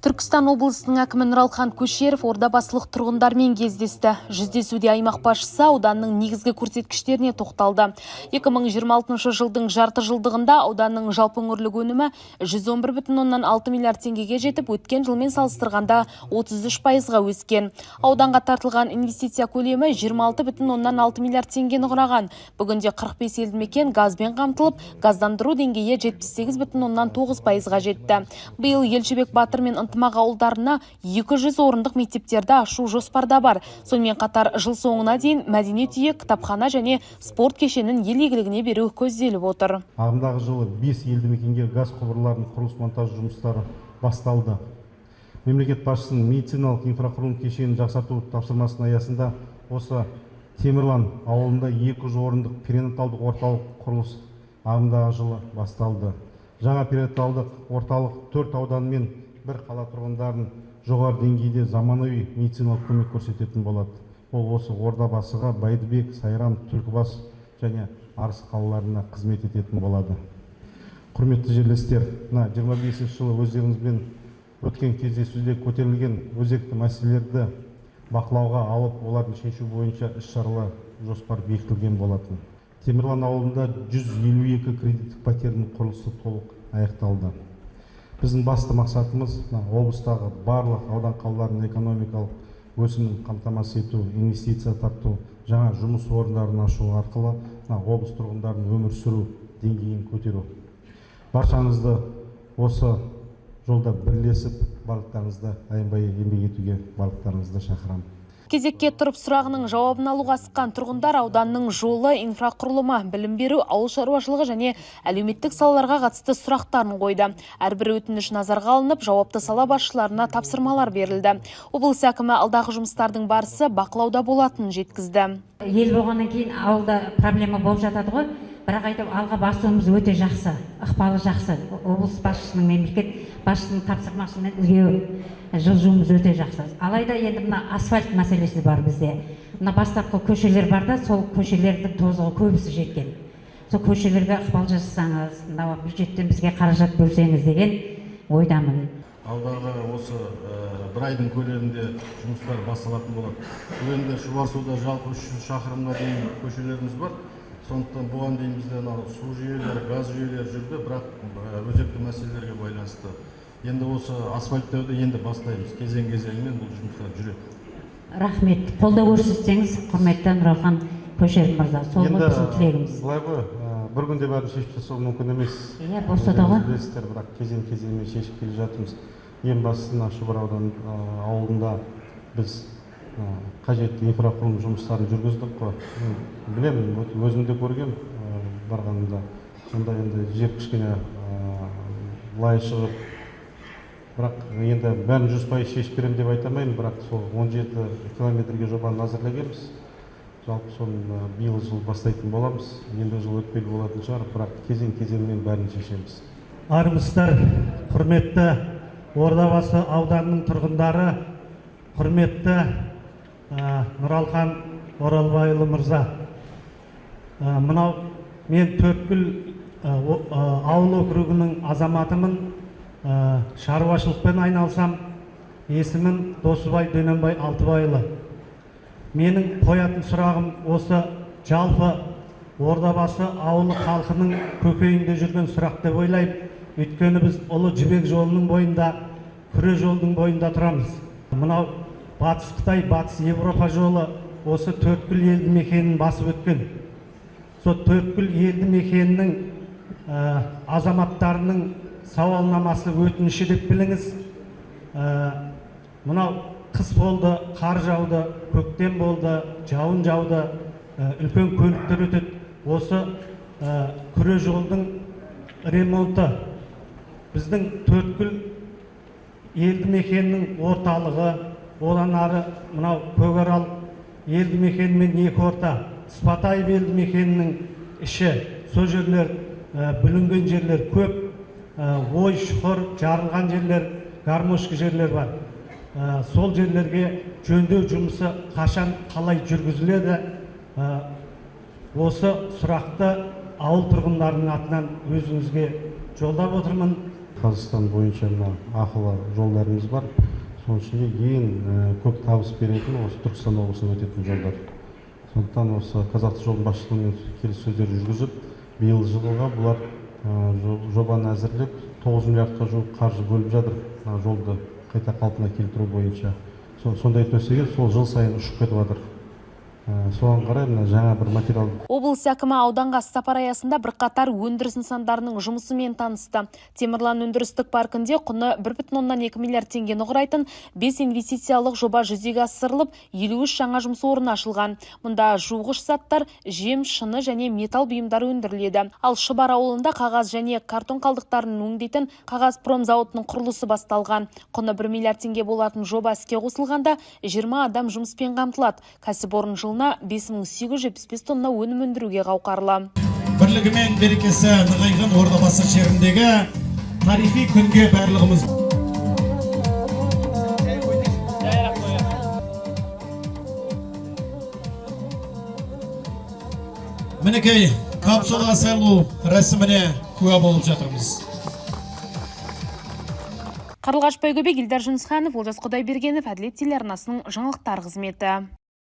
Түркістан облысының әкімі Нұралхан Көшеров ордабасылық тұрғындармен кездесті. Жүздесуде аймақ басшысы ауданның негізгі көрсеткіштеріне тоқталды. 2026 жылдың жарты жылдығында ауданның жалпы өңірлік өнімі 111,6 миллиард теңгеге жетіп, өткен жылмен салыстырғанда 33%-ға өскен. Ауданға тартылған инвестиция көлемі 26,6 миллиард теңгені құраған. Бүгінде 45 елді мекен газбен қамтылып, газдандыру деңгейі 78,9%-ға жетті. Биыл Елшібек Батыр мен ынтымақ ауылдарына 200 орындық мектептерді ашу жоспарда бар. Сонымен қатар жыл соңына дейін мәдениет үйі, кітапхана және спорт кешенін ел игілігіне беру көзделіп отыр. Ағымдағы жылы 5 елді мекенге газ құбырларының құрылыс монтаж жұмыстары басталды. Мемлекет басшысының медициналық инфрақұрылым кешенін жақсарту тапсырмасының аясында осы Темірлан ауылында 200 орындық перинаталдық орталық құрылыс ағымдағы жылы басталды. Жаңа перинаталдық орталық 4 аудан мен бір қала тұрғындарын жоғары деңгейде заманауи медициналық көмек көрсететін болады. Ол осы Ордабасыға, Байдыбек, Сайрам, Түлкібас және Арыс қалаларына қызмет ететін болады. Құрметті жерлестер, 25 жылы өздеріңізбен өткен кездесуде көтерілген өзекті мәселелерді бақылауға алып, олардың шешу бойынша іс-шаралар жоспар бекітілген болатын. Темірлан ауылында 152 кредиттік пәтердің құрылысы толық аяқталды. Біздің басты мақсатымыз облыстағы барлық аудан қалалардың экономикалық өсімін қамтамасыз ету, инвестиция тарту, жаңа жұмыс орындарын ашу арқылы облыс тұрғындарының өмір сүру деңгейін көтеру. Баршаңызды осы жолда бірлесіп, барлықтарыңызды аянбай еңбек етуге барлықтарыңызды шақырамын. Кезекке тұрып сұрағының жауабын алуға асыққан тұрғындар ауданның жолы, инфрақұрылымы, білім беру, ауыл шаруашылығы және әлеуметтік салаларға қатысты сұрақтарын қойды. Әрбір өтініш назарға алынып, жауапты сала басшыларына тапсырмалар берілді. Облыс әкімі алдағы жұмыстардың барысы бақылауда болатынын жеткізді. Ел болғаннан кейін ауылда проблема болып жатады ғой. Бірақ айтып, алға басуымыз өте жақсы, ықпалы жақсы. Облыс басшысының, мемлекет басшысының тапсырмасымен жылжуымыз өте жақсы. Алайда енді мына асфальт мәселесі бар бізде. Мына бастапқы көшелер бар да, сол көшелердің тозығы көбісі жеткен. Сол көшелерге ықпал жасасаңыз, мына бюджеттен бізге қаражат бөлсеңіз деген ойдамын. Алдағы осы бір айдың көлемінде жұмыстар басталатын болады. Бұл енді Шұбарсуда жалпы 300 шақырымға дейін көшелеріміз бар. Сондықтан бұған дейін бізде су жүйелері, газ жүйелері жүрді, бірақ өзекті мәселелерге байланысты. Енді осы асфальттауды енді бастаймыз. Кезең-кезеңмен бұл жұмыстар жүреді. Рахмет. Қолдау көрсетсеңіз, құрметті Нұралхан Көшеров мырза. Сол ғой біздің тілегіміз. Былай ғой, бір күнде бәрін шешіп тастау мүмкін емес. Иә, болса да ғой. Білесіздер, бірақ кезең-кезеңмен шешіп келе жатырмыз. Ең бастысы Шұбар ауылында біз қажетті инфрақұрылым жұмыстарын жүргіздік қой. Білемін, өзім де көргем барғанымда. Сонда енді жер кішкене лай шығып, бірақ енді бәрін 100% шешіп беремін деп айтамайын, бірақ сол 17 километрге жобаны әзірлегенбіз. Жалпы соны биыл жыл бастайтын боламыз. Енді жыл өтпелі болатын шығар, бірақ кезең-кезеңмен бәрін шешеміз. Армысыздар, құрметті Ордабасы ауданының тұрғындары, құрметті Нұралхан Оралбайұлы мырза. Мынау мен Төрткүл ауыл округінің азаматымын, шаруашылықпен айналсам, есімім Досыбай Дөненбай Алтыбайұлы. Менің қоятын сұрағым осы жалпы Ордабасы ауылы халқының көкейінде жүрген сұрақ деп ойлаймын. Өйткені біз Ұлы Жібек жолының бойында, Күре жолдың бойында тұрамыз. Мынау Батыс Қытай, Батыс Европа жолы осы Төрткүл елді мекенін басып өткен. Сол Төрткүл елді мекенінің азаматтарының сауалнамасы өтініші деп біліңіз. Мынау қыс болды, қар жауды, көктем болды, жауын жауды, үлкен көліктер өтеді. Осы Күре жолдың ремонты біздің Төрткүл елді мекенінің орталығы, одан ары мынау Көкарал елді мекенімен екі орта, Спатайып елді мекенінің іші, сол жерлер, бүлінген жерлер көп, ой шұқыр, жарылған жерлер, гармошки жерлер бар. Сол жерлерге жөндеу жұмысы қашан қалай жүргізіледі? Осы сұрақты ауыл тұрғындарының атынан өзіңізге жолдап отырмын. Қазақстан бойынша мына ақылы жолдарымыз бар. Соның ішінде ең көп табыс беретін осы Түркістан облысына өтетін жолдар. Сондықтан осы Қазавтожол жолдың басшылығымен келіссөздер жүргізіп, биыл жылға бұлар жобаны әзірлеп 9 миллиардқа жуық қаржы бөліп жатыр жолды қайта қалпына келтіру бойынша. Сондай төсеге сол жыл сайын ұшып кетіп жатыр. Соған қарай жаңа бір материал. Облыс әкімі ауданға сапар аясында бірқатар өндіріс нысандарының жұмысымен танысты. Темірлан өндірістік паркінде құны 1,2 миллиард теңгені құрайтын 5 инвестициялық жоба жүзеге асырылып, 53 жаңа жұмыс орны ашылған. Мұнда жуғыш заттар, жем, шыны және металл бұйымдары өндіріледі. Ал Шұбар ауылында қағаз және картон қалдықтарын өңдейтін Қағазпром зауытының құрылысы басталған. Құны 1 миллиард теңге болатын жоба іске қосылғанда 20 адам жұмыспен қамтылады. Кәсіпорын жылына 5875 тонна өнім өндіруге қауқарлы. Бірлігі мен берекесі нығайған Ордабасы жеріндегі тарихи күнге барлығымыз. Мінекей капсула салу рәсіміне куә болып жатырмыз. Қарлығаш Байгөбек, Илдар Жүнісханов, Олжас Құдайбергенов, Әділет телеарнасының жаңалықтар қызметі.